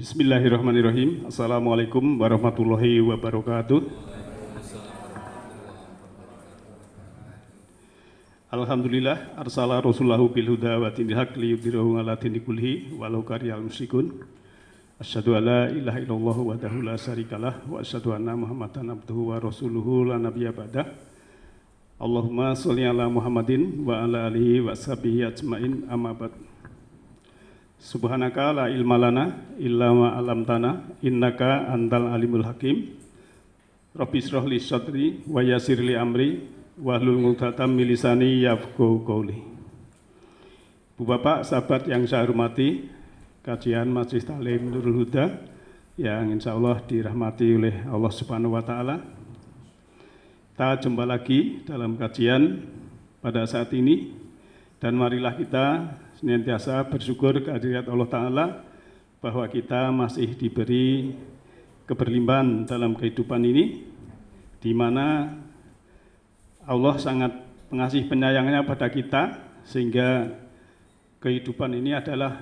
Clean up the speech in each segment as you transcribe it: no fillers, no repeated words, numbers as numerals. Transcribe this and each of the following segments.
Bismillahirrahmanirrahim. Assalamualaikum warahmatullahi wabarakatuh. Alhamdulillah arsala rasulahu bil huda wa dinil haq liyudhhirahu 'ala dini kullihi walau karihal musyrikun. Asyhadu an la ilaha illallah wahdahu la syarikalah wa asyhadu anna Muhammadan abduhu wa rasuluhu la nabiyya ba'dah. Allahumma sholli ala Muhammadin wa ala alihi wa sahbihi ajmain, amma ba'd. Subhanaka la ilma lana illa ma 'allamtana innaka antal alimul hakim. Rabbi shrah li sadri wa yassir li amri wahlul 'uqdatam min lisani yafqahu qawli. Bu Bapak, sahabat yang saya hormati, kajian Majelis Taklim Nurul Huda yang insya Allah dirahmati oleh Allah Subhanahu wa Ta'ala. Kita jumpa lagi dalam kajian pada saat ini, dan marilah kita senantiasa bersyukur kehadirat Allah Ta'ala bahwa kita masih diberi keberlimpahan dalam kehidupan ini, di mana Allah sangat mengasih penyayangnya pada kita, sehingga kehidupan ini adalah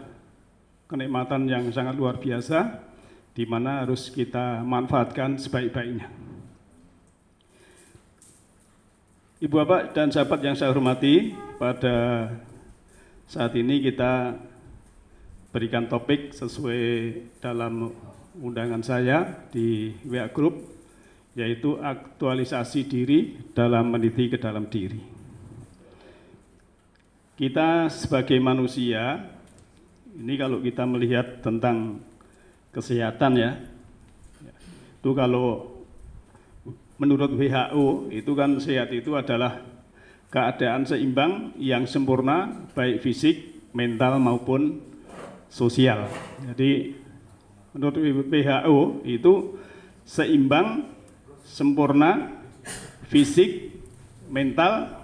kenikmatan yang sangat luar biasa, di mana harus kita manfaatkan sebaik-baiknya. Ibu bapak dan sahabat yang saya hormati, pada saat ini kita berikan topik sesuai dalam undangan saya di WA Group, yaitu aktualisasi diri dalam meniti ke dalam diri. Kita sebagai manusia, ini kalau kita melihat tentang kesehatan ya, itu kalau menurut WHO itu kan sehat itu adalah keadaan seimbang yang sempurna baik fisik, mental maupun sosial. Jadi menurut WHO itu seimbang, sempurna, fisik, mental,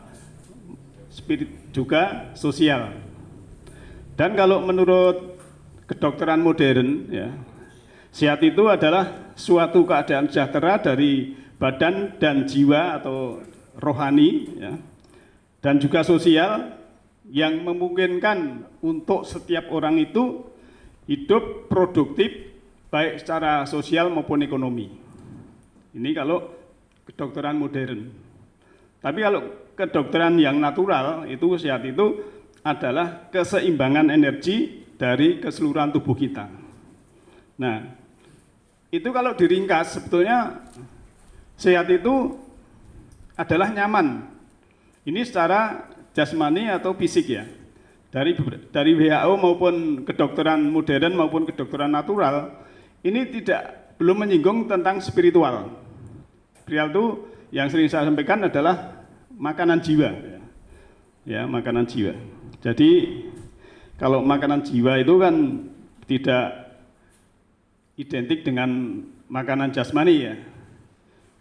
spirit juga sosial. Dan kalau menurut kedokteran modern ya, sehat itu adalah suatu keadaan sejahtera dari badan dan jiwa atau rohani ya, dan juga sosial yang memungkinkan untuk setiap orang itu hidup produktif baik secara sosial maupun ekonomi. Ini kalau kedokteran modern. Tapi kalau kedokteran yang natural itu sehat itu adalah keseimbangan energi dari keseluruhan tubuh kita. Nah, itu kalau diringkas sebetulnya sehat itu adalah nyaman. Ini secara jasmani atau fisik ya. Dari WHO maupun kedokteran modern maupun kedokteran natural, ini belum menyinggung tentang spiritual. Spiritual itu yang sering saya sampaikan adalah makanan jiwa. Ya, makanan jiwa. Jadi kalau makanan jiwa itu kan tidak identik dengan makanan jasmani ya.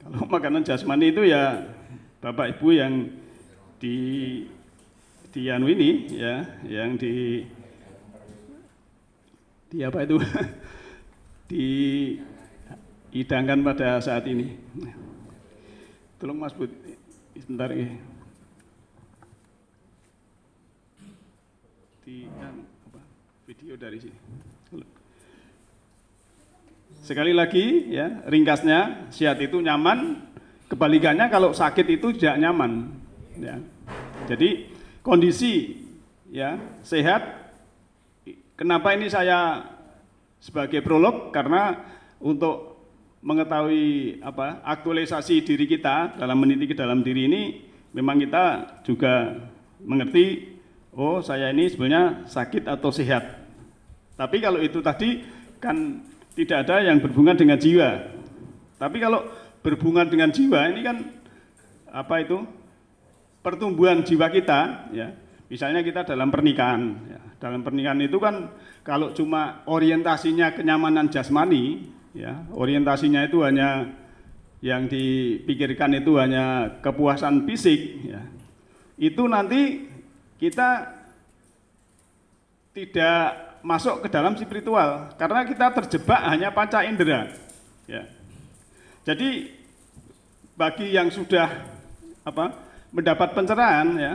Kalau makanan jasmani itu ya Bapak Ibu yang di anu ini ya, yang di apa itu dihidangkan pada saat ini. Tolong Mas Bud, sebentar ya. Video dari sini. Sekali lagi ya, ringkasnya sehat itu nyaman, kebalikannya kalau sakit itu tidak nyaman. Ya. Jadi kondisi ya sehat. Kenapa ini saya sebagai prolog? Karena untuk mengetahui aktualisasi diri kita dalam meniti ke dalam diri ini, memang kita juga mengerti, oh saya ini sebenarnya sakit atau sehat. Tapi kalau itu tadi kan tidak ada yang berhubungan dengan jiwa. Tapi kalau berhubungan dengan jiwa ini kan pertumbuhan jiwa kita ya. Misalnya kita dalam pernikahan ya. Dalam pernikahan itu kan kalau cuma orientasinya kenyamanan jasmani ya, orientasinya itu hanya yang dipikirkan itu hanya kepuasan fisik ya. Itu nanti kita tidak masuk ke dalam spiritual karena kita terjebak hanya panca indera ya. Jadi bagi yang sudah mendapat pencerahan ya,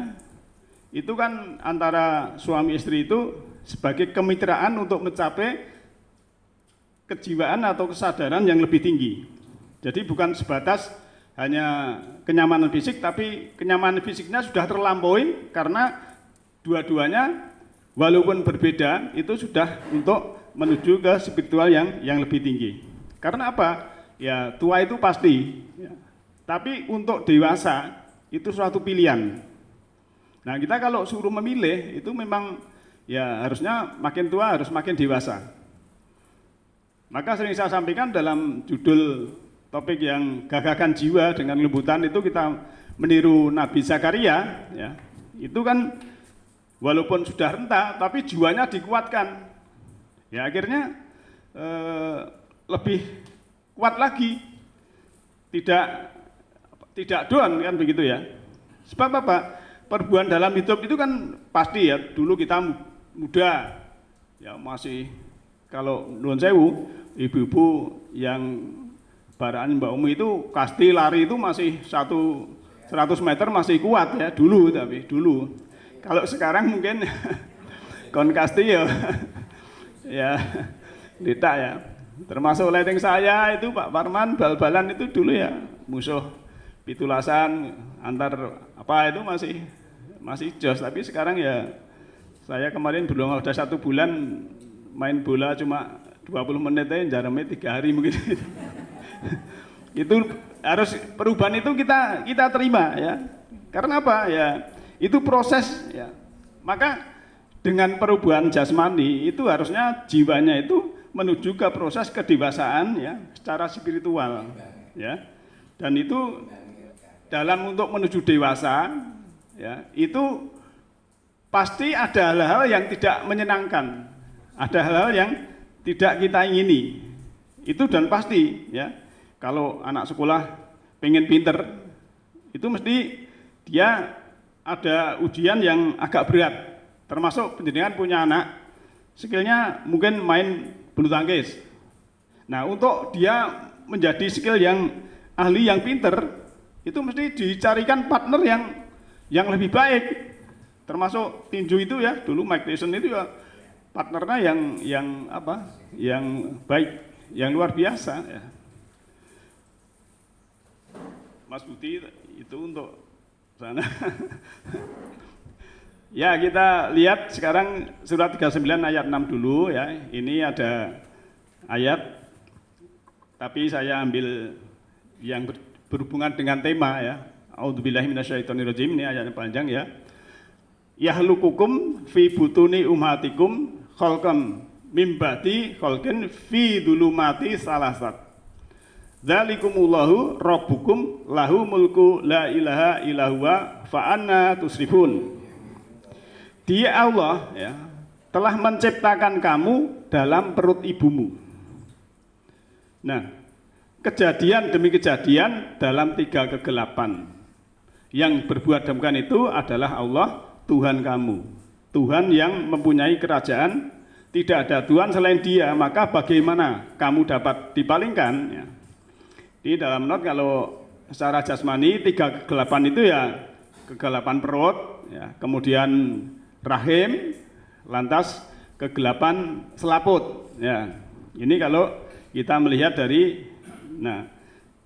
itu kan antara suami istri itu sebagai kemitraan untuk mencapai kejiwaan atau kesadaran yang lebih tinggi. Jadi bukan sebatas hanya kenyamanan fisik, tapi kenyamanan fisiknya sudah terlampaui karena dua-duanya walaupun berbeda itu sudah untuk menuju ke spiritual yang lebih tinggi. Karena apa? Ya tua itu pasti, ya. Tapi untuk dewasa itu suatu pilihan. Nah kita kalau suruh memilih itu memang ya harusnya makin tua harus makin dewasa. Maka sering saya sampaikan dalam judul topik yang gagakan jiwa dengan lembutan itu kita meniru Nabi Zakaria, ya. Itu kan walaupun sudah renta tapi jiwanya dikuatkan. Ya akhirnya lebih kuat lagi. Tidak down kan begitu ya. Sebab apa? Perbuatan dalam hidup itu kan pasti ya, dulu kita muda ya masih kalau nuwun sewu ibu-ibu yang baraan Mbak Umi itu kasti lari itu masih 100 meter masih kuat ya dulu, tapi dulu. Kalau sekarang mungkin kon kasti ya ya tidak ya. Termasuk lighting saya itu Pak Parman bal-balan itu dulu ya musuh pitulasan antar apa itu masih jos, tapi sekarang ya saya kemarin belum ada 1 bulan main bola cuma 20 menit aja jaraknya 3 hari mungkin. Itu harus perubahan itu kita terima ya. Karena apa ya? Itu proses ya. Maka dengan perubahan jasmani itu harusnya jiwanya itu menuju ke proses kedewasaan ya secara spiritual ya. Dan itu dalam untuk menuju dewasa ya, itu pasti ada hal-hal yang tidak menyenangkan. Ada hal-hal yang tidak kita ingini. Itu dan pasti ya. Kalau anak sekolah pengen pinter, itu mesti dia ada ujian yang agak berat. Termasuk pendidikan punya anak, skillnya mungkin main bulu tangkis. Nah untuk dia menjadi skill yang ahli yang pinter, itu mesti dicarikan partner yang lebih baik. Termasuk tinju itu ya, dulu Mike Tyson itu ya partnernya yang baik, yang luar biasa ya. Mas Budi itu untuk sana. Ya kita lihat sekarang surat 39 ayat 6 dulu ya. Ini ada ayat, tapi saya ambil yang berhubungan dengan tema ya. A'udzubillahi minasyaitonirrajim, ini ayatnya panjang ya. Yahlukukum fi butuni ummatikum khalqan mim ba'di khalqin fi dzulumati salasat. Dzalikumullahu rabbukum lahu mulku la ilaha illahuwa fa anna tusrifun. Dia Allah ya, telah menciptakan kamu dalam perut ibumu. Nah, kejadian demi kejadian dalam 3 kegelapan. Yang berbuat demikian itu adalah Allah, Tuhan kamu. Tuhan yang mempunyai kerajaan, tidak ada Tuhan selain Dia, maka bagaimana kamu dapat dipalingkan? Ya. Di dalam not kalau secara jasmani 3 kegelapan itu ya kegelapan perut, ya, kemudian rahim, lantas kegelapan selaput. Ya, ini kalau kita melihat dari, nah,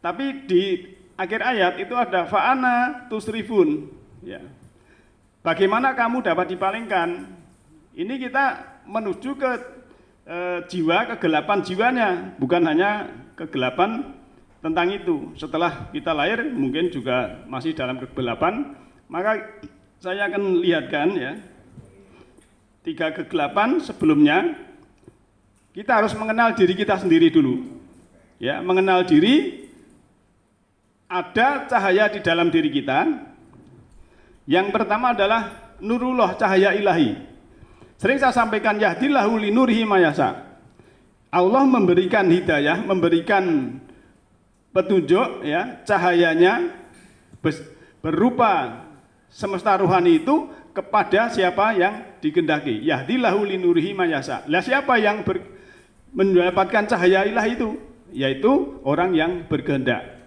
tapi di akhir ayat itu ada fa'ana tusrifun. Ya, bagaimana kamu dapat dipalingkan? Ini kita menuju ke jiwa, kegelapan jiwanya, bukan hanya kegelapan tentang itu. Setelah kita lahir mungkin juga masih dalam kegelapan, maka saya akan lihatkan ya 3 kegelapan sebelumnya. Kita harus mengenal diri kita sendiri dulu ya, mengenal diri. Ada cahaya di dalam diri kita. Yang pertama adalah nurullah, cahaya ilahi. Sering saya sampaikan yahdillahu linurihi mayasa. Allah memberikan hidayah, memberikan petunjuk ya, cahayanya berupa semesta rohani itu kepada siapa yang dikehendaki. Yahdillahu linurihi mayasa. Lah siapa yang mendapatkan cahaya ilahi itu? Yaitu orang yang berkehendak.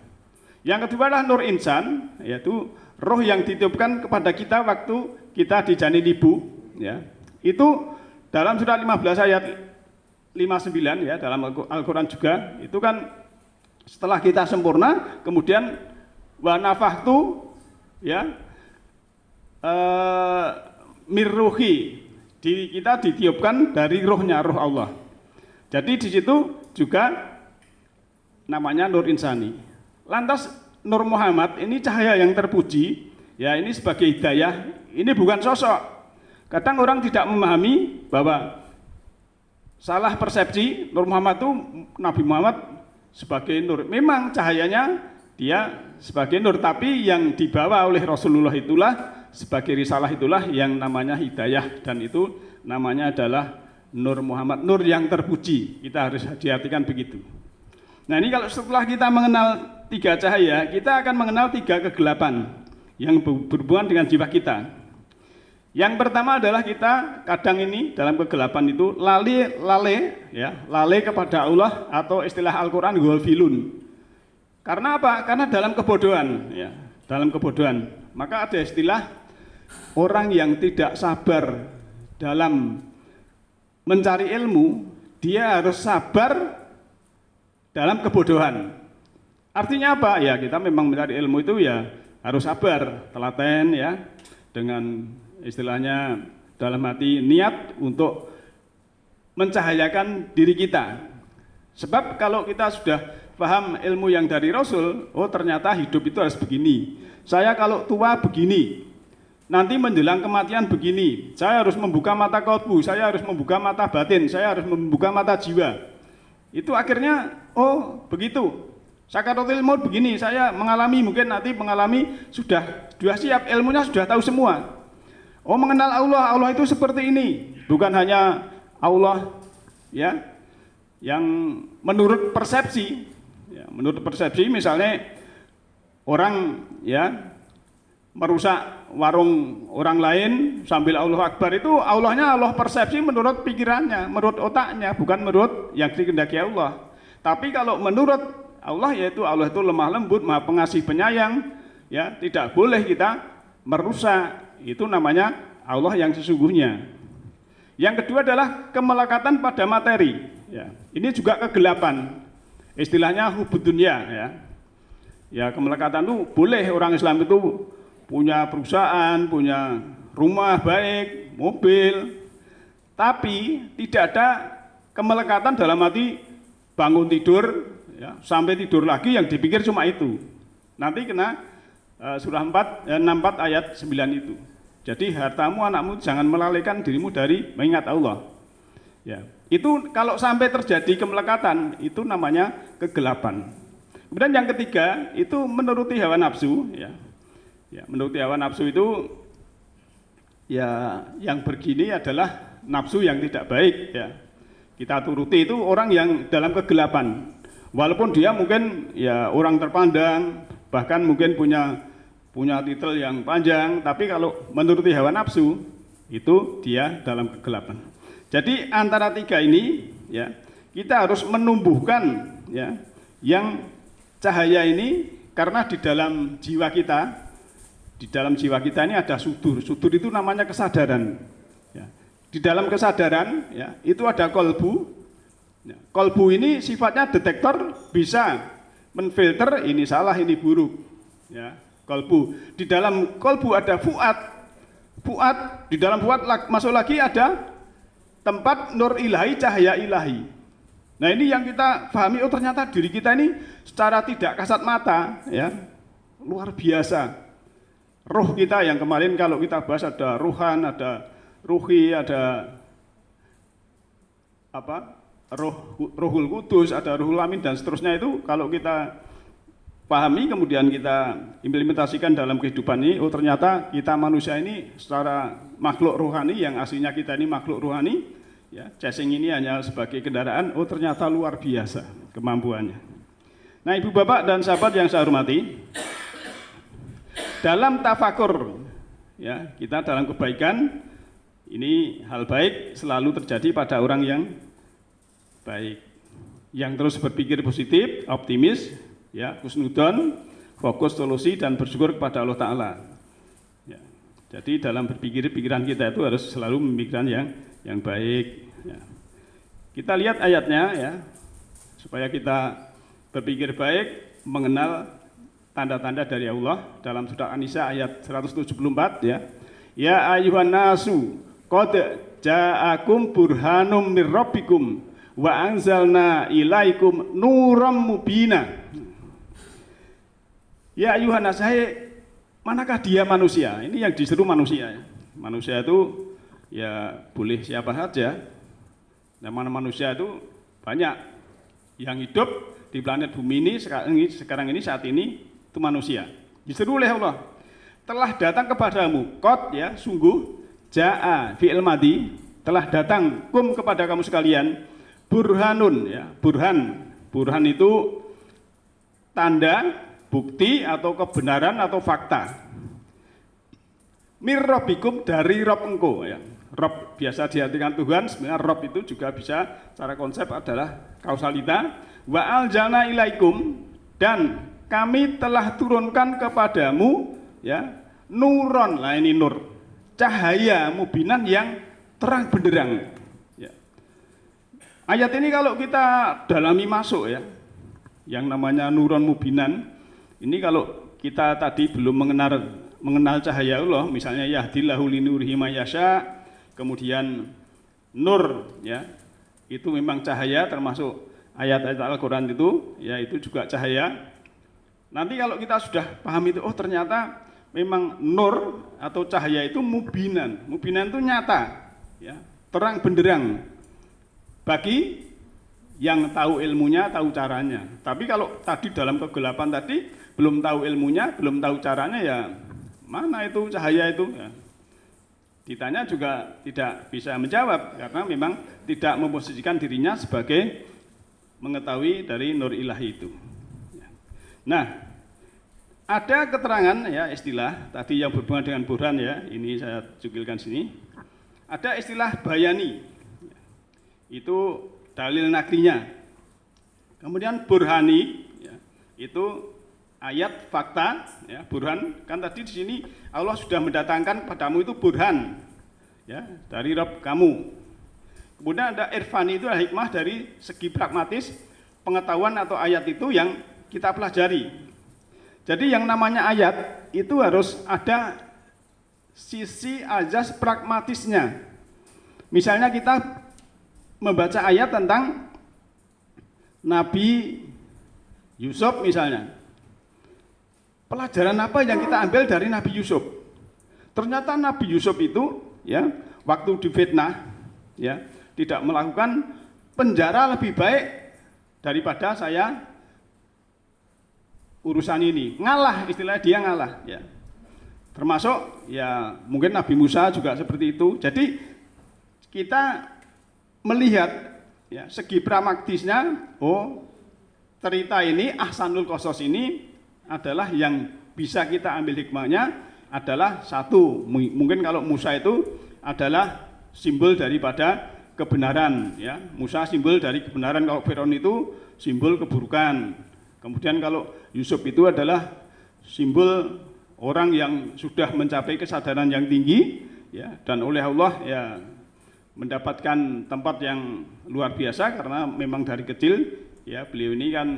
Yang kedua adalah nur insan, yaitu roh yang ditiupkan kepada kita waktu kita di janin ibu ya. Itu dalam surat 15 ayat 5 59 ya dalam Al-Quran juga, itu kan setelah kita sempurna, kemudian wa nafahtu ya mirruhi, kita ditiupkan dari rohnya, roh Allah. Jadi di situ juga namanya nur insani. Lantas Nur Muhammad ini cahaya yang terpuji, ya ini sebagai hidayah, ini bukan sosok. Kadang orang tidak memahami bahwa salah persepsi Nur Muhammad itu Nabi Muhammad sebagai nur. Memang cahayanya dia sebagai nur, tapi yang dibawa oleh Rasulullah itulah sebagai risalah, itulah yang namanya hidayah, dan itu namanya adalah Nur Muhammad, nur yang terpuji. Kita harus hati-hatikan begitu. Nah ini kalau setelah kita mengenal 3 cahaya, kita akan mengenal 3 kegelapan yang berhubungan dengan jiwa kita. Yang pertama adalah kita kadang ini dalam kegelapan itu lale kepada Allah, atau istilah Al-Quran ghafilun. Karena apa? Karena dalam kebodohan, ya, dalam kebodohan. Maka ada istilah orang yang tidak sabar dalam mencari ilmu, dia harus sabar dalam kebodohan. Artinya apa? Ya kita memang mencari ilmu itu ya harus sabar, telaten ya, dengan istilahnya dalam hati niat untuk mencahayakan diri kita. Sebab kalau kita sudah paham ilmu yang dari Rasul, oh ternyata hidup itu harus begini. Saya kalau tua begini, nanti menjelang kematian begini. Saya harus membuka mata qalbu, saya harus membuka mata batin, saya harus membuka mata jiwa. Itu akhirnya, oh begitu, sakaratul maut begini, saya mengalami, mungkin nanti mengalami, sudah siap, ilmunya sudah tahu semua. Oh mengenal Allah, Allah itu seperti ini, bukan hanya Allah ya yang menurut persepsi, ya, menurut persepsi misalnya orang ya merusak warung orang lain sambil Allahu Akbar, itu Allahnya Allah persepsi menurut pikirannya, menurut otaknya, bukan menurut yang dikehendaki Allah. Tapi kalau menurut Allah, yaitu Allah itu lemah lembut, maha pengasih penyayang, ya tidak boleh kita merusak, itu namanya Allah yang sesungguhnya. Yang kedua adalah kemelekatan pada materi, ya. Ini juga kegelapan, istilahnya hubud dunya, ya. Ya kemelekatan itu boleh orang Islam itu punya perusahaan, punya rumah baik, mobil, tapi tidak ada kemelekatan dalam arti bangun tidur, ya, sampai tidur lagi yang dipikir cuma itu. Nanti kena surah 64 ayat 9 itu. Jadi hartamu, anakmu, jangan melalaikan dirimu dari mengingat Allah. Ya, itu kalau sampai terjadi kemelekatan, itu namanya kegelapan. Kemudian yang ketiga itu menuruti hawa nafsu, ya. Ya, menuruti hawa nafsu itu ya yang begini adalah nafsu yang tidak baik, ya. Kita turuti itu orang yang dalam kegelapan. Walaupun dia mungkin ya orang terpandang, bahkan mungkin punya titel yang panjang, tapi kalau menuruti hawa nafsu itu dia dalam kegelapan. Jadi antara 3 ini ya kita harus menumbuhkan ya yang cahaya ini, karena di dalam jiwa kita, di dalam jiwa kita ini ada sudur. Sudur itu namanya kesadaran. Ya. Di dalam kesadaran, ya, itu ada kolbu. Ya. Kolbu ini sifatnya detektor, bisa menfilter ini salah, ini buruk. Ya. Kolbu. Di dalam kolbu ada fuad. Fuad, di dalam fuad masuk lagi ada tempat nur ilahi, cahaya ilahi. Nah ini yang kita pahami, oh ternyata diri kita ini secara tidak kasat mata, ya, luar biasa. Roh kita yang kemarin kalau kita bahas ada ruhan, ada ruhi, ada apa? Rohul Kudus, ada Ruhul Amin dan seterusnya, itu kalau kita pahami kemudian kita implementasikan dalam kehidupan ini, oh ternyata kita manusia ini secara makhluk rohani, yang aslinya kita ini makhluk rohani, ya, casing ini hanya sebagai kendaraan, oh ternyata luar biasa kemampuannya. Nah ibu bapak dan sahabat yang saya hormati, dalam tafakur, ya, kita dalam kebaikan, ini hal baik selalu terjadi pada orang yang baik, yang terus berpikir positif, optimis, ya, husnudon, fokus solusi dan bersyukur kepada Allah Ta'ala. Ya, jadi dalam berpikir, pikiran kita itu harus selalu memikirkan yang baik. Ya. Kita lihat ayatnya ya, supaya kita berpikir baik, mengenal tanda-tanda dari Allah dalam surah An-Nisa ayat 174 ya. Ya ayuhan nasu qad ja'akum burhanum mir rabbikum wa anzalna ilaikum nuram mubina. Ya ayuhan nas, manakah dia manusia? Ini yang diseru manusia ya. Manusia itu ya boleh siapa saja. Namanya manusia itu banyak yang hidup di planet bumi ini sekarang ini saat ini itu manusia. Diseru oleh Allah, telah datang kepadamu, qad ya sungguh, jaa fi'il madhi, telah datang kum kepada kamu sekalian, burhanun ya, burhan itu tanda, bukti atau kebenaran atau fakta. Mir rabbikum, dari Rob engkau ya. Rob biasa diartikan Tuhan, sebenarnya Rob itu juga bisa secara konsep adalah kausalita. Wa aljana ilaikum, dan kami telah turunkan kepadamu ya nuron, lah ini nur, cahaya mubinan yang terang benderang ya. Ayat ini kalau kita dalami masuk ya, yang namanya nuron mubinan ini, kalau kita tadi belum mengenal cahaya Allah, misalnya yahdillahu linurihi mayasya, kemudian nur ya, itu memang cahaya, termasuk ayat-ayat Al-Quran itu ya, itu juga cahaya. Nanti kalau kita sudah paham itu, oh ternyata memang nur atau cahaya itu mubinan itu nyata ya, terang benderang bagi yang tahu ilmunya, tahu caranya. Tapi kalau tadi dalam kegelapan tadi belum tahu ilmunya, belum tahu caranya, ya mana itu cahaya itu ya. Ditanya juga tidak bisa menjawab, karena memang tidak memposisikan dirinya sebagai mengetahui dari nur ilahi itu. Nah, ada keterangan ya, istilah tadi yang berhubungan dengan burhan ya, ini saya cukilkan sini. Ada istilah bayani, itu dalil naklinya. Kemudian burhani ya, itu ayat fakta ya, burhan. Kan tadi di sini Allah sudah mendatangkan padamu itu burhan ya, dari Rabb kamu. Kemudian ada irfani, itu adalah hikmah dari segi pragmatis pengetahuan atau ayat itu yang kita pelajari. Jadi yang namanya ayat itu harus ada sisi azas pragmatisnya. Misalnya kita membaca ayat tentang Nabi Yusuf misalnya. Pelajaran apa yang kita ambil dari Nabi Yusuf? Ternyata Nabi Yusuf itu ya, waktu difitnah ya, tidak melakukan penjara lebih baik daripada saya urusan ini. Ngalah, istilahnya dia ngalah ya. Termasuk ya mungkin Nabi Musa juga seperti itu. Jadi kita melihat ya segi pragmatisnya, oh cerita ini Ahsanul Qasas ini adalah yang bisa kita ambil hikmahnya adalah satu, mungkin kalau Musa itu adalah simbol daripada kebenaran ya. Musa simbol dari kebenaran, kalau Firaun itu simbol keburukan. Kemudian kalau Yusuf itu adalah simbol orang yang sudah mencapai kesadaran yang tinggi ya, dan oleh Allah ya mendapatkan tempat yang luar biasa, karena memang dari kecil ya beliau ini kan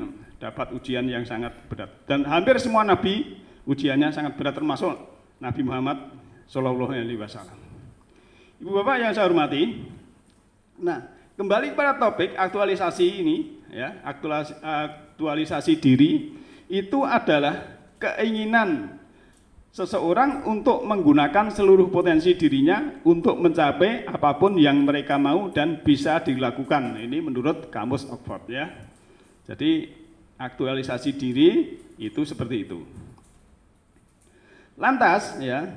dapat ujian yang sangat berat, dan hampir semua nabi ujiannya sangat berat, termasuk Nabi Muhammad Shallallahu Alaihi Wasallam. Ibu bapak yang saya hormati, nah kembali kepada topik aktualisasi ini ya, aktualisasi diri itu adalah keinginan seseorang untuk menggunakan seluruh potensi dirinya untuk mencapai apapun yang mereka mau dan bisa dilakukan. Ini menurut Kamus Oxford ya. Jadi aktualisasi diri itu seperti itu. Lantas ya,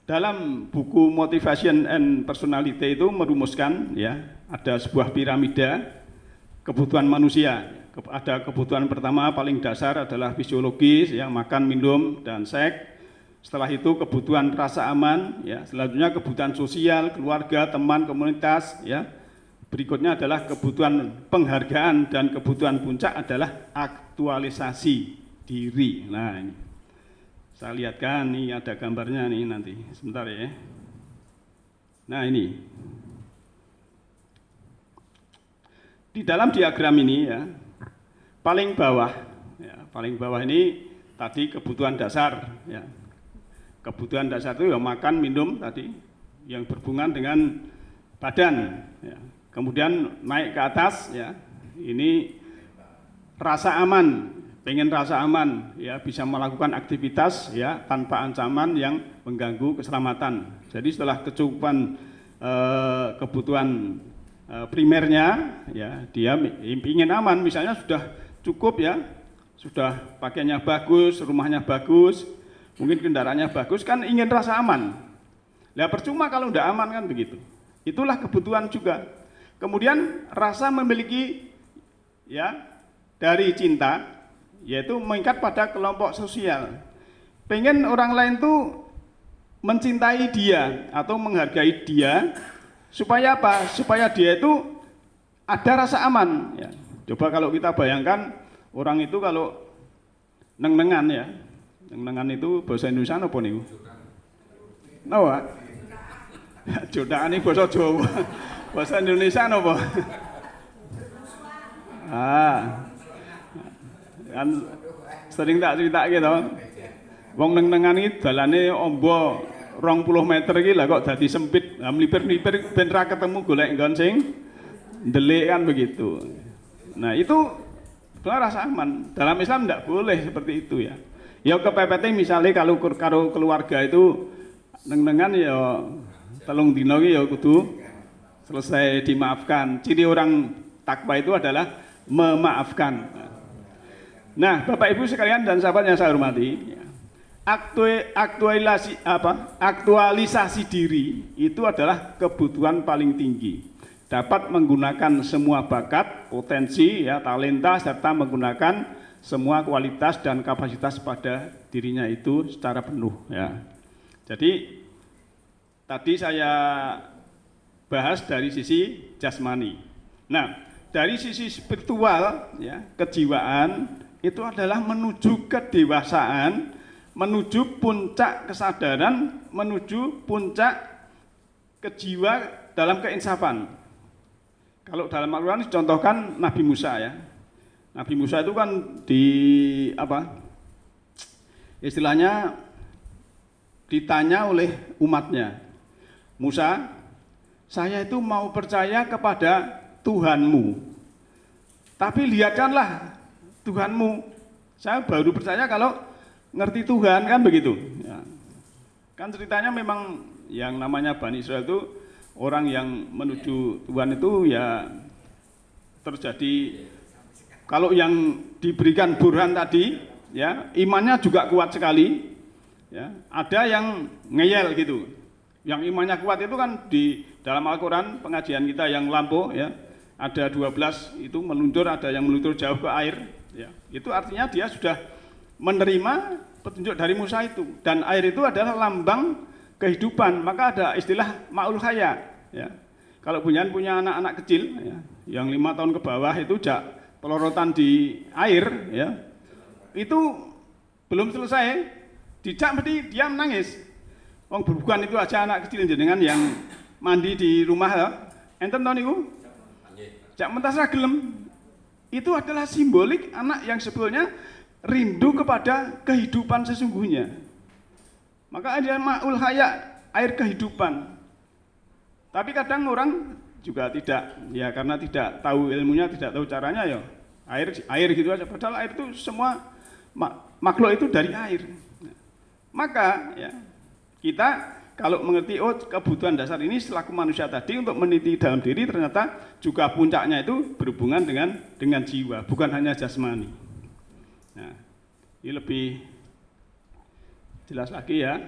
dalam buku Motivation and Personality itu merumuskan ya, ada sebuah piramida kebutuhan manusia. Ada kebutuhan pertama paling dasar adalah fisiologis ya, makan, minum, dan seks. Setelah itu kebutuhan rasa aman ya, selanjutnya kebutuhan sosial, keluarga, teman, komunitas ya. Berikutnya adalah kebutuhan penghargaan, dan kebutuhan puncak adalah aktualisasi diri. Nah, ini saya lihatkan, nih ada gambarnya nih nanti, sebentar ya. Nah ini di dalam diagram ini ya, paling bawah ini tadi kebutuhan dasar ya. Kebutuhan dasar itu ya makan, minum tadi yang berhubungan dengan badan ya. Kemudian naik ke atas ya, ini rasa aman, pengen rasa aman ya, bisa melakukan aktivitas ya tanpa ancaman yang mengganggu keselamatan. Jadi setelah kecukupan kebutuhan primernya ya, dia ingin aman, misalnya sudah cukup ya, sudah pakaiannya bagus, rumahnya bagus, mungkin kendaraannya bagus, kan ingin rasa aman. Nah percuma kalau tidak aman kan begitu. Itulah kebutuhan juga. Kemudian rasa memiliki ya dari cinta, yaitu mengikat pada kelompok sosial. Pengen orang lain tuh mencintai dia atau menghargai dia, supaya apa? Supaya dia itu ada rasa aman. Ya. Coba kalau kita bayangkan orang itu kalau neng-nengan ya, neng-nengan itu bahasa Indonesia apa nih? Nawa? Jodohan ini bahasa Jawa, bahasa Indonesia apa? Kan sering tak cerita gitu. Wong neng-nengan iki dalane ombo 20 meter iki lah kok dadi sempit, mlipir-mlipir ben ra ketemu golek nggon sing ndelik kan begitu. Nah, itu rasa aman. Dalam Islam tidak boleh seperti itu ya. Ya kepepete misalnya kalau keluarga itu neng-nengan ya telung dino iki ya kudu selesai dimaafkan. Ciri orang takwa itu adalah memaafkan. Nah, Bapak Ibu sekalian dan sahabat yang saya hormati, aktualisasi diri itu adalah kebutuhan paling tinggi. Dapat menggunakan semua bakat, potensi, ya, talenta, serta menggunakan semua kualitas dan kapasitas pada dirinya itu secara penuh. Ya. Jadi tadi saya bahas dari sisi jasmani. Nah, dari sisi spiritual, ya, kejiwaan itu adalah menuju kedewasaan, menuju puncak kesadaran, menuju puncak kejiwa dalam keinsafan. Kalau dalam Al-Quran dicontohkan Nabi Musa ya. Nabi Musa itu kan istilahnya ditanya oleh umatnya. Musa, saya itu mau percaya kepada Tuhanmu. Tapi lihatkanlah Tuhanmu. Saya baru percaya kalau ngerti Tuhan kan begitu. Ya. Kan ceritanya memang yang namanya Bani Israel itu orang yang menuju Tuhan itu ya terjadi, kalau yang diberikan burhan tadi ya imannya juga kuat sekali ya, ada yang ngeyel gitu. Yang imannya kuat itu kan di dalam Al-Quran pengajian kita yang lampau ya, ada 12 itu meluncur, ada yang meluncur jauh ke air ya. Itu artinya dia sudah menerima petunjuk dari Musa itu, dan air itu adalah lambang kehidupan. Maka ada istilah ma'ul haya ya. Kalau punya anak-anak kecil ya, yang 5 tahun ke bawah itu jak pelorotan di air ya, itu belum selesai dijak mesti dia menangis. Wong bukan itu aja anak kecil jenengan yang mandi di rumah ya, enten to niku jak mentas ra gelem. Itu adalah simbolik anak yang sebetulnya rindu kepada kehidupan sesungguhnya. Maka ada ma'ul haya, air kehidupan. Tapi kadang orang juga tidak, ya karena tidak tahu ilmunya, tidak tahu caranya ya. Air gitu aja, padahal air itu semua makhluk itu dari air. Maka ya kita kalau mengerti kebutuhan dasar ini selaku manusia tadi untuk meniti dalam diri, ternyata juga puncaknya itu berhubungan dengan jiwa, bukan hanya jasmani. Nah, ini lebih jelas lagi ya,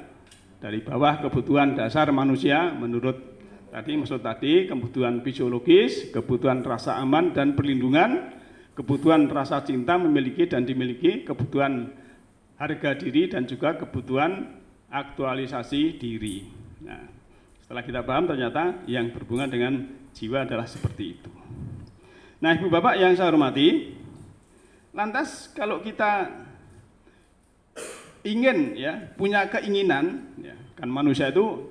dari bawah kebutuhan dasar manusia menurut tadi kebutuhan fisiologis, kebutuhan rasa aman dan perlindungan, kebutuhan rasa cinta memiliki dan dimiliki, kebutuhan harga diri, dan juga kebutuhan aktualisasi diri. Nah, setelah kita paham ternyata yang berhubungan dengan jiwa adalah seperti itu. Nah, Ibu Bapak yang saya hormati, lantas kalau kita ingin ya punya keinginan ya, kan manusia itu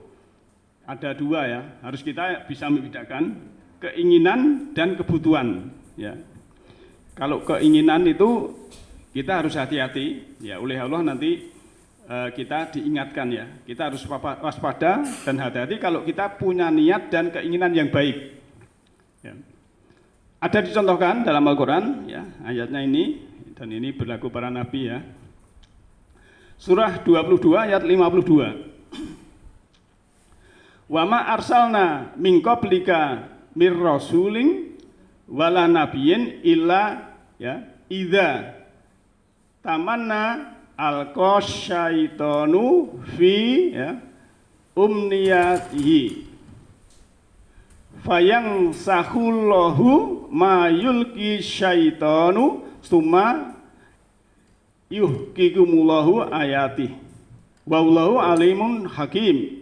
ada dua ya, harus kita bisa membedakan keinginan dan kebutuhan Ya. Kalau keinginan itu kita harus hati-hati, ya oleh Allah nanti kita diingatkan ya. Kita harus waspada dan hati-hati kalau kita punya niat dan keinginan yang baik. Ya. Ada dicontohkan dalam Al-Quran, ya, ayatnya ini, dan ini berlaku para nabi ya. Surah 22 ayat 52. Wa ma arsalna min qablika mir rasulin wala nabiyyin illa ya idza tamanna alqasyaitonu fi ya umniyatihi fayang sahullahu mayulki syaitanu summa yuhkikumullahu ayati wallahu alimun hakim.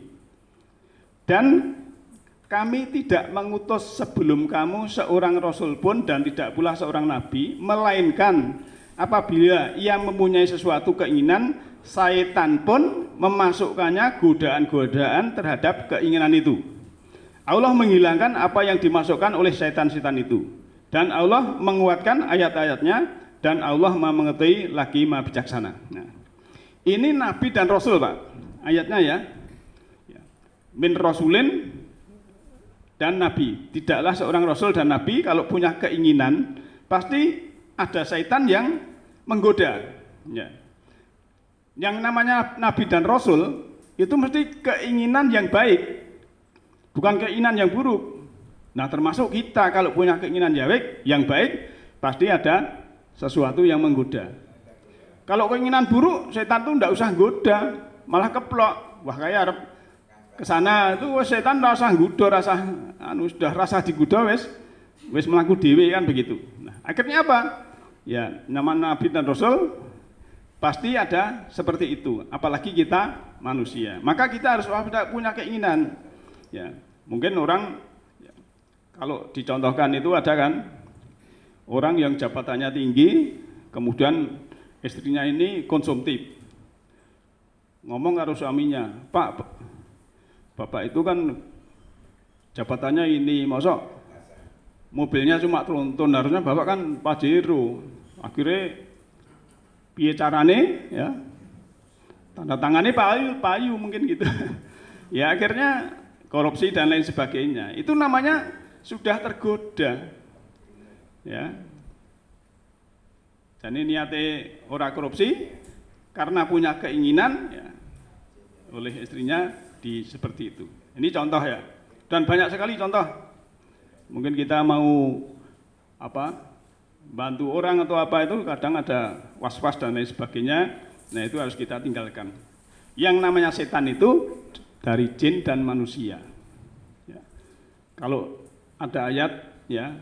Dan kami tidak mengutus sebelum kamu seorang rasul pun dan tidak pula seorang nabi, melainkan apabila ia mempunyai sesuatu keinginan, syaitan pun memasukkannya godaan-godaan terhadap keinginan itu. Allah menghilangkan apa yang dimasukkan oleh syaitan-syaitan itu, dan Allah menguatkan ayat-ayatnya, dan Allah Maha mengetahui lagi Maha bijaksana. Nah, ini nabi dan rasul, Pak, ayatnya ya. Min rasulin dan nabi. Tidaklah seorang rasul dan nabi kalau punya keinginan pasti ada syaitan yang menggoda. Ya. Yang namanya nabi dan rasul itu mesti keinginan yang baik, bukan keinginan yang buruk. Nah, termasuk kita kalau punya keinginan yang baik pasti ada sesuatu yang menggoda. Kalau keinginan buruk, setan tuh enggak usah goda, malah keplok. Wah, kayak Arab kesana itu setan rasa nggoda, sudah rasa digoda wis melaku dhewe kan begitu. Nah, akhirnya apa? Ya, nama nabi dan rasul pasti ada seperti itu, apalagi kita manusia. Maka kita harus punya keinginan. Ya, mungkin orang ya, kalau dicontohkan itu ada kan orang yang jabatannya tinggi, kemudian istrinya ini konsumtif. Ngomong karo suaminya, "Pak, Bapak itu kan jabatannya ini, masa mobilnya cuma tronton, harusnya Bapak kan Pajero." Akhirnya piye carane ya? Tanda tangannya payu mungkin gitu. Ya akhirnya korupsi dan lain sebagainya. Itu namanya sudah tergoda. Ya. Jadi niatnya orang korupsi karena punya keinginan ya, oleh istrinya seperti itu. Ini contoh ya. Dan banyak sekali contoh. Mungkin kita mau bantu orang atau apa itu kadang ada was-was dan lain sebagainya. Nah, itu harus kita tinggalkan. Yang namanya setan itu dari jin dan manusia. Ya. Kalau ada ayat ya,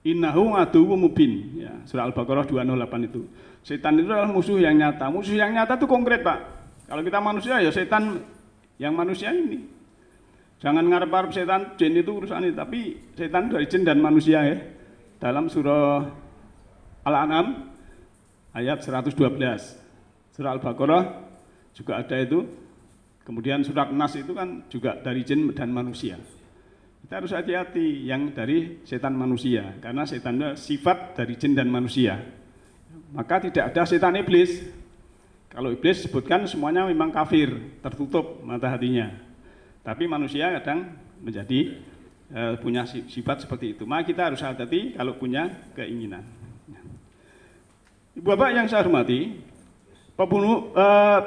innahu aduwwum mubin ya, surah Al-Baqarah 208 itu. Setan itu adalah musuh yang nyata. Musuh yang nyata itu konkret, Pak. Kalau kita manusia ya setan yang manusia ini. Jangan ngarep-ngarep setan jin itu urusan itu, tapi setan dari jin dan manusia ya. Dalam surah Al-An'am ayat 112. Surah Al-Baqarah juga ada itu. Kemudian surat Nas itu kan juga dari jin dan manusia. Kita harus hati-hati yang dari setan manusia, karena setan itu sifat dari jin dan manusia. Maka tidak ada setan iblis. Kalau iblis sebutkan semuanya memang kafir, tertutup mata hatinya. Tapi manusia kadang menjadi punya sifat seperti itu. Maka kita harus hati-hati kalau punya keinginan. Bapak yang saya hormati,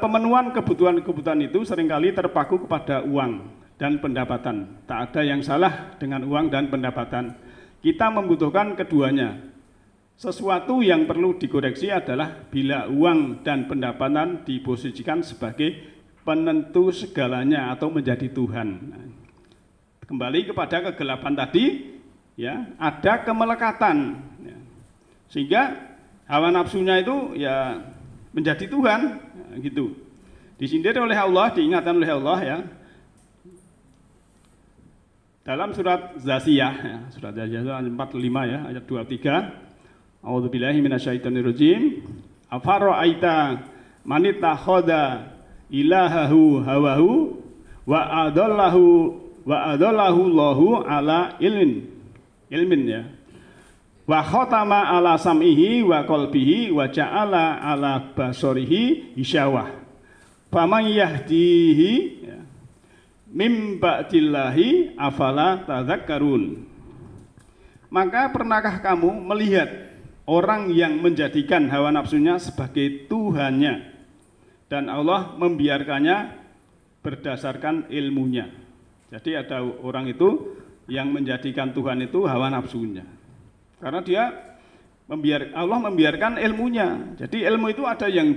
pemenuhan kebutuhan-kebutuhan itu seringkali terpaku kepada uang dan pendapatan. Tak ada yang salah dengan uang dan pendapatan. Kita membutuhkan keduanya. Sesuatu yang perlu dikoreksi adalah bila uang dan pendapatan diposisikan sebagai penentu segalanya atau menjadi Tuhan. Kembali kepada kegelapan tadi, ya, ada kemelekatan. Ya. Sehingga hawa nafsunya itu ya menjadi Tuhan, ya, gitu. Disindir oleh Allah, diingatkan oleh Allah ya. Dalam surat Zasiyah, ya, surat Zasiyah 45 ya, ayat 23. A'udzubillahi minasyaitonirrajim. Afara'aita man ittakhadha ilahahu hawahu wa adallahu Allahu ala ilmin ya. Wa khatama ala sam'ihi wa qalbihi wa ja'ala ala basarihi hisyawah. Faman yahdihi mim ba'dillahi afala tadzakkarun. Maka pernahkah kamu melihat orang yang menjadikan hawa nafsunya sebagai Tuhannya dan Allah membiarkannya berdasarkan ilmunya. Jadi ada orang itu yang menjadikan Tuhan itu hawa nafsunya. Karena Allah membiarkan ilmunya. Jadi ilmu itu ada yang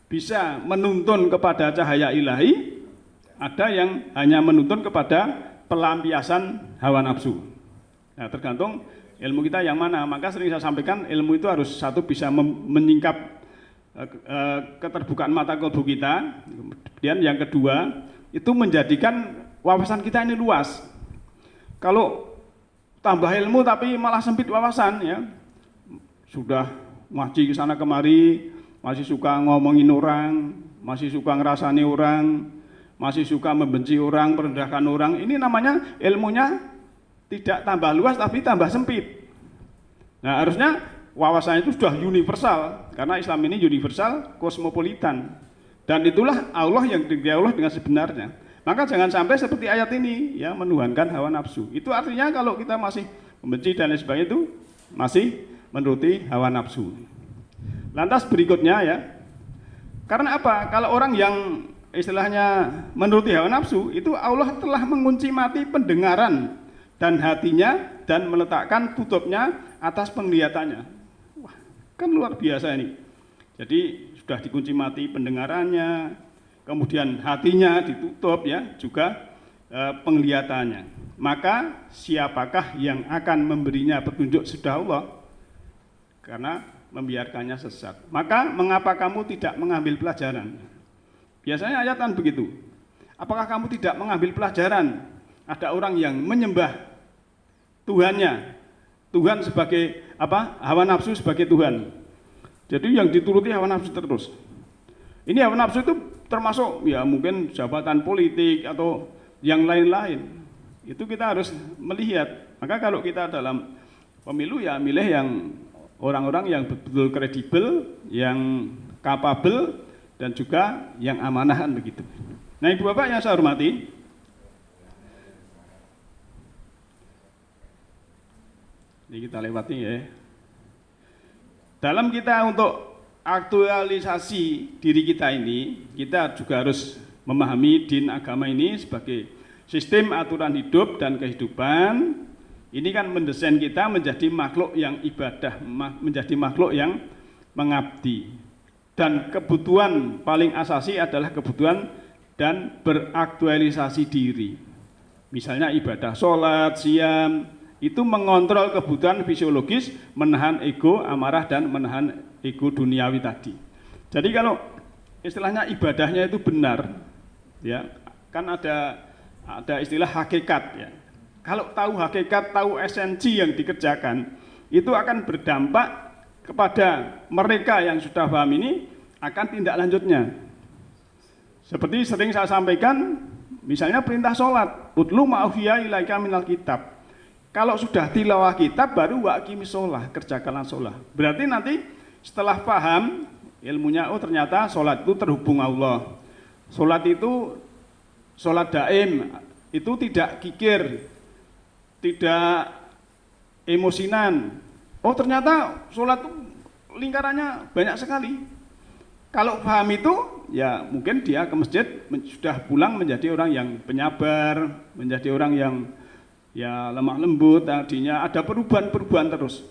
bisa menuntun kepada cahaya ilahi, ada yang hanya menuntun kepada pelampiasan hawa nafsu. Nah, tergantung ilmu kita yang mana. Maka sering saya sampaikan, ilmu itu harus satu bisa menyingkap keterbukaan mata kalbu kita. Kemudian yang kedua, itu menjadikan wawasan kita ini luas. Kalau tambah ilmu tapi malah sempit wawasan, ya sudah ngaji ke sana kemari, masih suka ngomongin orang, masih suka ngerasani orang, masih suka membenci orang, merendahkan orang. Ini namanya ilmunya tidak tambah luas tapi tambah sempit. Nah, harusnya wawasan itu sudah universal, karena Islam ini universal, kosmopolitan. Dan itulah Allah yang Allah dengan sebenarnya. Maka jangan sampai seperti ayat ini, ya, menuhankan hawa nafsu. Itu artinya kalau kita masih membenci dan lain sebagainya itu masih menuruti hawa nafsu. Lantas berikutnya, ya, karena apa? Kalau orang yang istilahnya menuruti hawa nafsu, itu Allah telah mengunci mati pendengaran dan hatinya dan meletakkan tutupnya atas penglihatannya. Wah, kan luar biasa ini. Jadi sudah dikunci mati pendengarannya, kemudian hatinya ditutup, ya, juga penglihatannya. Maka siapakah yang akan memberinya petunjuk sudah Allah? Karena membiarkannya sesat. Maka mengapa kamu tidak mengambil pelajaran? Biasanya ayatan begitu. Apakah kamu tidak mengambil pelajaran? Ada orang yang menyembah Tuhannya, Tuhan sebagai apa? Hawa nafsu sebagai Tuhan. Jadi yang dituruti hawa nafsu terus. Ini hawa nafsu itu termasuk, ya, mungkin jabatan politik atau yang lain-lain. Itu kita harus melihat. Maka kalau kita dalam pemilu, ya, milih yang orang-orang yang betul-betul kredibel, yang kapabel, dan juga yang amanahan begitu. Nah, Ibu Bapak yang saya hormati, ini kita lewati, ya. Dalam kita untuk aktualisasi diri kita ini, kita juga harus memahami din agama ini sebagai sistem aturan hidup dan kehidupan. Ini kan mendesain kita menjadi makhluk yang ibadah, menjadi makhluk yang mengabdi. Dan kebutuhan paling asasi adalah kebutuhan dan beraktualisasi diri. Misalnya ibadah sholat, siam, itu mengontrol kebutuhan fisiologis, menahan ego, amarah, dan menahan ego duniawi tadi. Jadi kalau istilahnya ibadahnya itu benar, ya, kan ada istilah hakikat, ya. Kalau tahu hakikat, tahu esensi yang dikerjakan, itu akan berdampak kepada mereka yang sudah paham ini akan tindak lanjutnya. Seperti sering saya sampaikan, misalnya perintah sholat, utlu ma'ufiya ilaika minal kitab. Kalau sudah tilawah kitab, baru waqimis sholah, kerjakanlah sholah. Berarti nanti setelah paham ilmunya, oh ternyata sholat itu terhubung Allah. Sholat itu sholat daim, itu tidak kikir, tidak emosinan. Oh ternyata sholat itu lingkarannya banyak sekali. Kalau paham itu, ya mungkin dia ke masjid sudah pulang menjadi orang yang penyabar, menjadi orang yang, ya, lemah lembut, tadinya ada perubahan-perubahan terus.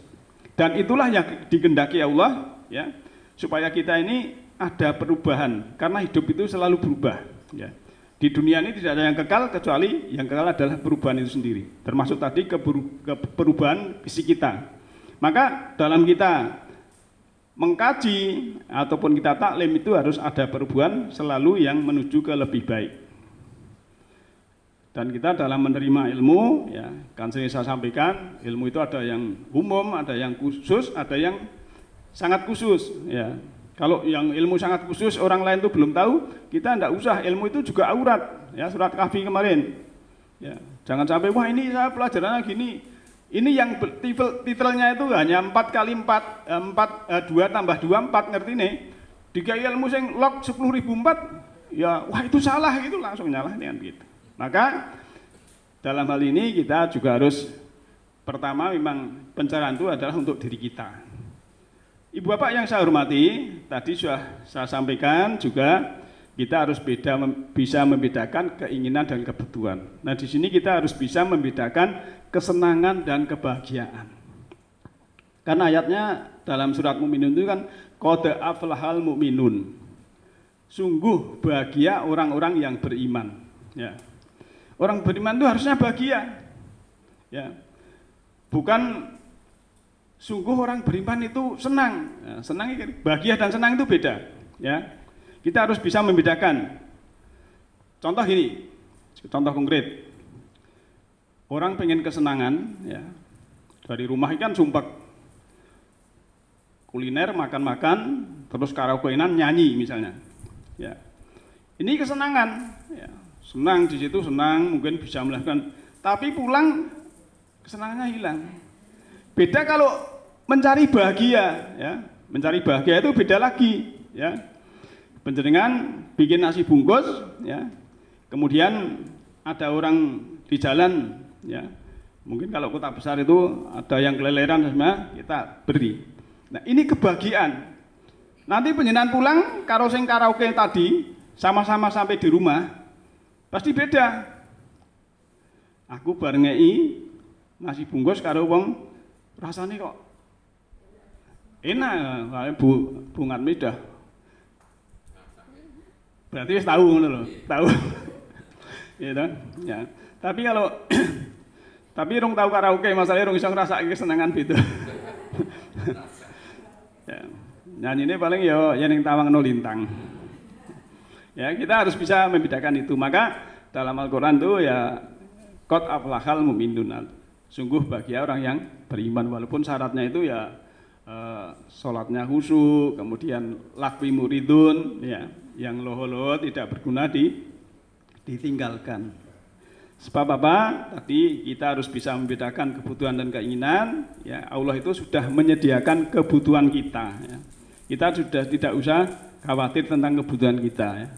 Dan itulah yang dikehendaki Allah, ya, supaya kita ini ada perubahan, karena hidup itu selalu berubah, ya. Di dunia ini tidak ada yang kekal, kecuali yang kekal adalah perubahan itu sendiri. Termasuk tadi perubahan fisik kita. Maka dalam kita mengkaji ataupun kita taklim itu harus ada perubahan selalu yang menuju ke lebih baik. Dan kita dalam menerima ilmu, ya, kan sering saya sampaikan, ilmu itu ada yang umum, ada yang khusus, ada yang sangat khusus, ya. Kalau yang ilmu sangat khusus orang lain itu belum tahu, kita tidak usah, ilmu itu juga aurat, ya, surat Kahfi kemarin. Ya, jangan sampai wah ini saya pelajarannya gini, Ini yang titelnya itu hanya 4 kali 4, 2 tambah 2, 4, ngerti nih? Dikai ilmu sing log 10.004, ya wah itu salah gitu, langsung nyalah dengan gitu. Maka dalam hal ini kita juga harus, pertama memang pencerahan itu adalah untuk diri kita. Ibu bapak yang saya hormati, tadi sudah saya sampaikan juga kita harus bisa membedakan keinginan dan kebutuhan. Nah di sini kita harus bisa membedakan kesenangan dan kebahagiaan. Karena ayatnya dalam surat Mukminun itu kan qad aflahal mu'minun. Sungguh bahagia orang-orang yang beriman. Ya. Orang beriman itu harusnya bahagia. Ya. Bukan sungguh orang beriman itu senang. Ya, senang, bahagia dan senang itu beda. Ya. Kita harus bisa membedakan. Contoh gini, contoh konkret. Orang pengen kesenangan, ya, dari rumah kan sumpek, kuliner, makan-makan, terus karaokean, nyanyi misalnya. Ya. Ini kesenangan, ya. Senang di situ, senang, mungkin bisa melakukan, tapi pulang kesenangannya hilang. Beda kalau mencari bahagia, ya. Mencari bahagia itu beda lagi, ya. Penjaringan bikin nasi bungkus, ya. Kemudian ada orang di jalan, ya. Mungkin kalau kota besar itu ada yang keleleran semua, kita beri. Nah, ini kebahagiaan. Nanti penjenengan pulang karo sing karaoke tadi sama-sama sampai di rumah pasti beda. Aku bareng ngei nasi bungkus karo wong rasane kok enak, kayak bungat medah. Berarti wis tahu ngono lho, tahu. Gitu. Ya. Tapi kalau tapi rong tahu karaoke, masalahnya rong iso ngrasake kesenangan beda. Ya. Nyanyine paling ya ning Tawangno Lintang. Ya, kita harus bisa membedakan itu. Maka dalam Al-Qur'an itu ya qad aflahal mu'minun. Sungguh bahagia orang yang beriman, walaupun syaratnya itu ya sholatnya khusyuk, kemudian lakwi muridun, ya, yang loho-loho tidak berguna ditinggalkan. Sebab apa? Tadi kita harus bisa membedakan kebutuhan dan keinginan. Ya, Allah itu sudah menyediakan kebutuhan kita. Ya. Kita sudah tidak usah khawatir tentang kebutuhan kita. Ya.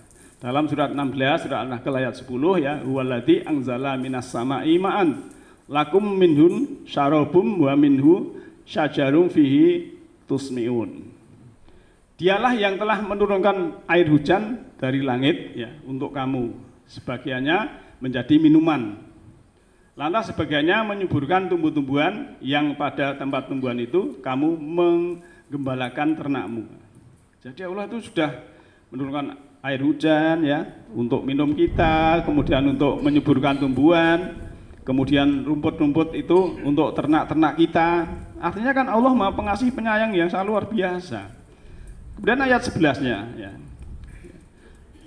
Dalam surat 16, surat An-Nahl ayat 10, ya, huwaladzi anzala minas sama'i ma'an lakum minhun syarabum wa minhu syajarum fihi tusmi'un. Dialah yang telah menurunkan air hujan dari langit, ya, untuk kamu. Sebagiannya menjadi minuman. Lantas sebagiannya menyuburkan tumbuh-tumbuhan yang pada tempat tumbuhan itu kamu menggembalakan ternakmu. Jadi Allah itu sudah menurunkan air hujan, ya, untuk minum kita, kemudian untuk menyuburkan tumbuhan, kemudian rumput-rumput itu untuk ternak-ternak kita. Artinya kan Allah Maha Pengasih Penyayang yang sangat luar biasa. Kemudian ayat 11-nya, ya.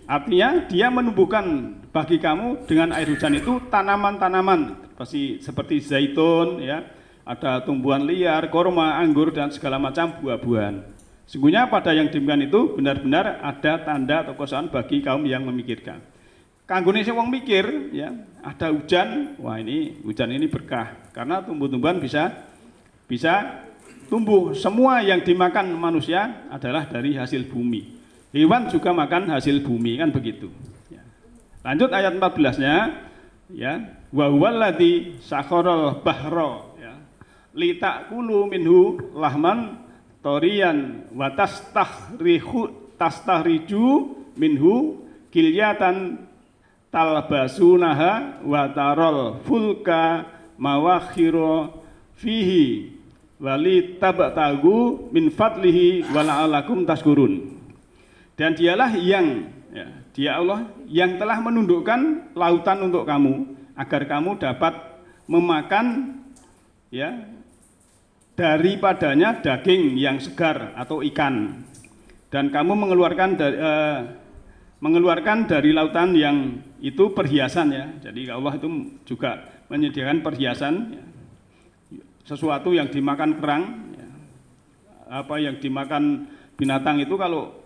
Artinya dia menumbuhkan bagi kamu dengan air hujan itu tanaman-tanaman seperti zaitun, ya, ada tumbuhan liar, korma, anggur dan segala macam buah-buahan. Sungguhnya pada yang demikian itu benar-benar ada tanda atau kesusahan bagi kaum yang memikirkan. Kanggone sing wong mikir, ya, ada hujan, wah ini hujan ini berkah karena tumbuh-tumbuhan bisa tumbuh. Semua yang dimakan manusia adalah dari hasil bumi. Hewan juga makan hasil bumi, kan begitu. Ya. Lanjut ayat 14-nya, ya, wa huwallazi sakharal bahra, ya, litakulu minhu lahman torian wa tastahriju minhu kilyatan talbasunaha wa tarol fulka mawakhiro fihi wali tabtagu min fadlihi wa la'alakum tashkurun. Dan dialah yang, ya, dia Allah yang telah menundukkan lautan untuk kamu agar kamu dapat memakan, ya, daripadanya daging yang segar atau ikan, dan kamu mengeluarkan dari lautan yang itu perhiasan, ya. Jadi Allah itu juga menyediakan perhiasan, ya, sesuatu yang dimakan kerang, ya, apa yang dimakan binatang itu kalau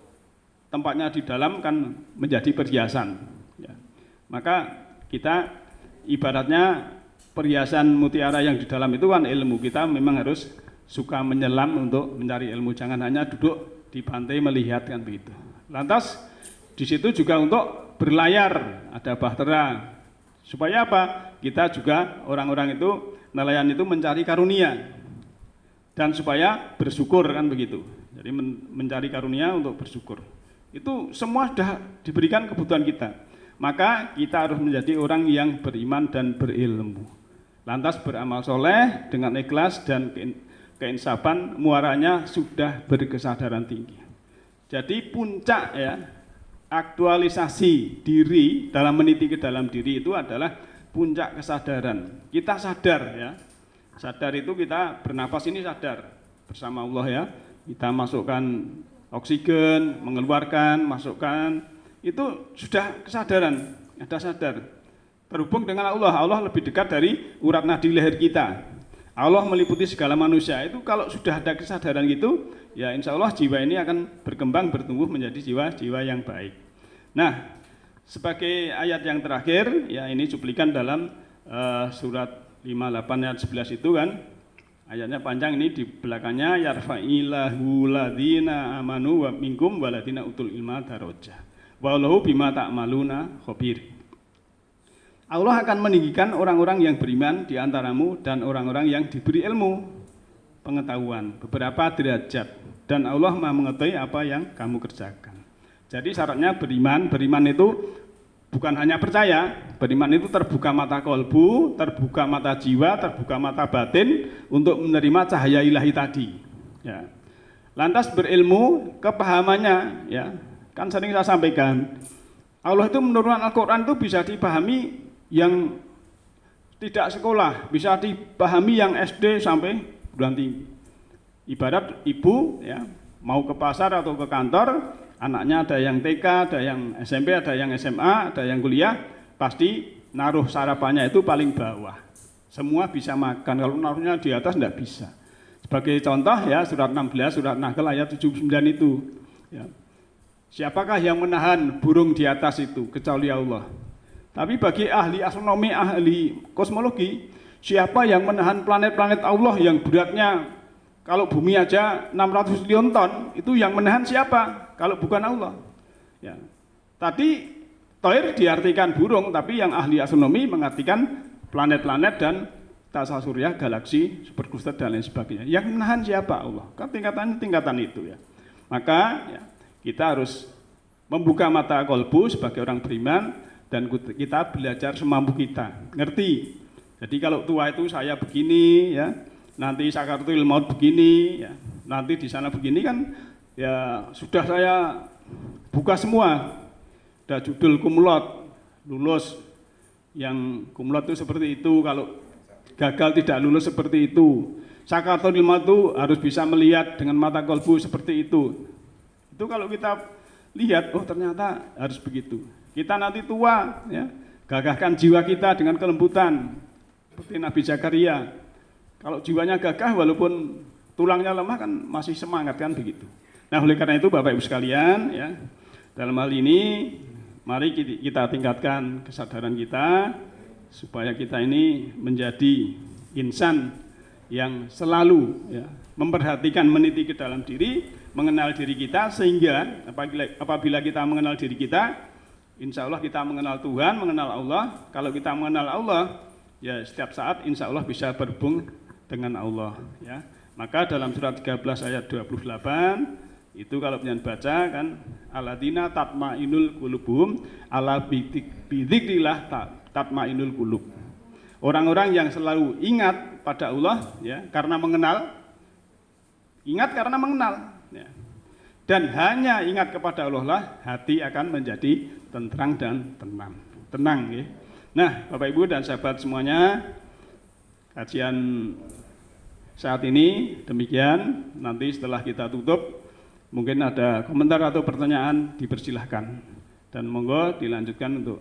tempatnya di dalam kan menjadi perhiasan, ya. Maka kita ibaratnya perhiasan mutiara yang di dalam itu kan ilmu. Kita memang harus suka menyelam untuk mencari ilmu, jangan hanya duduk di pantai melihat kan begitu. Lantas di situ juga untuk berlayar, ada bahtera. Supaya apa? Kita juga orang-orang itu nelayan itu mencari karunia dan supaya bersyukur kan begitu. Jadi mencari karunia untuk bersyukur. Itu semua sudah diberikan kebutuhan kita. Maka kita harus menjadi orang yang beriman dan berilmu. Lantas beramal soleh dengan ikhlas dan keinsafan, muaranya sudah berkesadaran tinggi. Jadi puncak ya aktualisasi diri dalam meniti ke dalam diri itu adalah puncak kesadaran. Kita sadar ya. Sadar itu kita bernapas ini sadar bersama Allah ya. Kita masukkan oksigen, mengeluarkan, masukkan, itu sudah kesadaran, ada sadar. Terhubung dengan Allah, Allah lebih dekat dari urat nadi leher kita. Allah meliputi segala manusia. Itu kalau sudah ada kesadaran gitu, ya insya Allah jiwa ini akan berkembang, bertumbuh menjadi jiwa-jiwa yang baik. Nah, sebagai ayat yang terakhir, ya ini cuplikan dalam surat 58 ayat 11 itu kan, ayatnya panjang ini, di belakangnya yarfa'illahu ladina amanu wa minkum waladina utul ilma darajah wallahu bima ta'maluna khabir. Allah akan meninggikan orang-orang yang beriman di antaramu dan orang-orang yang diberi ilmu pengetahuan beberapa derajat, dan Allah Maha mengetahui apa yang kamu kerjakan. Jadi syaratnya beriman. Beriman itu bukan hanya percaya, beriman itu terbuka mata kolbu, terbuka mata jiwa, terbuka mata batin untuk menerima cahaya ilahi tadi. Ya. Lantas berilmu, kepahamannya, ya kan sering saya sampaikan, Allah itu menurunkan Al-Quran itu bisa dipahami yang tidak sekolah, bisa dipahami yang SD sampai perguruan tinggi. Ibarat ibu ya mau ke pasar atau ke kantor, anaknya ada yang TK, ada yang SMP, ada yang SMA, ada yang kuliah, pasti naruh sarapannya itu paling bawah. Semua bisa makan, kalau naruhnya di atas tidak bisa. Sebagai contoh ya surat 16, surat Nahl ayat 79 itu. Ya. Siapakah yang menahan burung di atas itu kecuali Allah? Tapi bagi ahli astronomi, ahli kosmologi, siapa yang menahan planet-planet Allah yang beratnya kalau bumi aja 600 triliun ton, itu yang menahan siapa? Kalau bukan Allah. Ya. Tadi Toir diartikan burung, tapi yang ahli astronomi mengartikan planet-planet dan tata surya, galaksi, superkluster dan lain sebagainya. Yang menahan siapa? Allah. Kan tingkatan itu ya. Maka ya, kita harus membuka mata kolbu sebagai orang beriman, dan kita belajar semampu kita, ngerti. Jadi kalau tua itu saya begini ya, nanti sakaratul maut begini ya, nanti di sana begini kan ya sudah saya buka semua. Ada judul kumlot, lulus yang kumlot itu seperti itu, kalau gagal tidak lulus seperti itu. Sakaratul maut itu harus bisa melihat dengan mata kolbu seperti itu. Itu kalau kita lihat, oh ternyata harus begitu. Kita nanti tua, ya, gagahkan jiwa kita dengan kelembutan, seperti Nabi Zakaria. Kalau jiwanya gagah, walaupun tulangnya lemah kan masih semangat kan begitu. Nah oleh karena itu Bapak Ibu sekalian, ya, dalam hal ini mari kita tingkatkan kesadaran kita supaya kita ini menjadi insan yang selalu ya, memperhatikan, meniti ke dalam diri, mengenal diri kita, sehingga apabila kita mengenal diri kita, insya Allah kita mengenal Tuhan, mengenal Allah. Kalau kita mengenal Allah, ya setiap saat insya Allah bisa berhubung dengan Allah. Ya. Maka dalam surat 13 ayat 28, itu kalau kalian baca kan, alladzina tatmainul qulubuhum ala bidzikrillah tatmainul qulub. Orang-orang yang selalu ingat pada Allah, ya, karena mengenal, ingat karena mengenal. Ya. Dan hanya ingat kepada Allah lah, hati akan menjadi tenang dan tenang ya. Nah Bapak Ibu dan sahabat semuanya, kajian saat ini demikian. Nanti setelah kita tutup mungkin ada komentar atau pertanyaan, dipersilahkan, dan monggo dilanjutkan untuk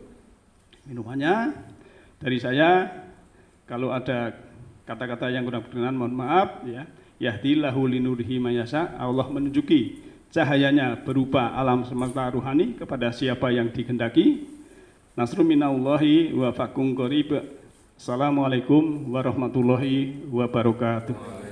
minumannya. Dari saya kalau ada kata-kata yang kurang berkenan mohon maaf ya. Yahdillahu linurihi mayasa, Allah menunjuki cahayanya berupa alam semesta ruhani kepada siapa yang dikehendaki. Nasrun minallahi wa fakum qarib. Assalamualaikum warahmatullahi wabarakatuh.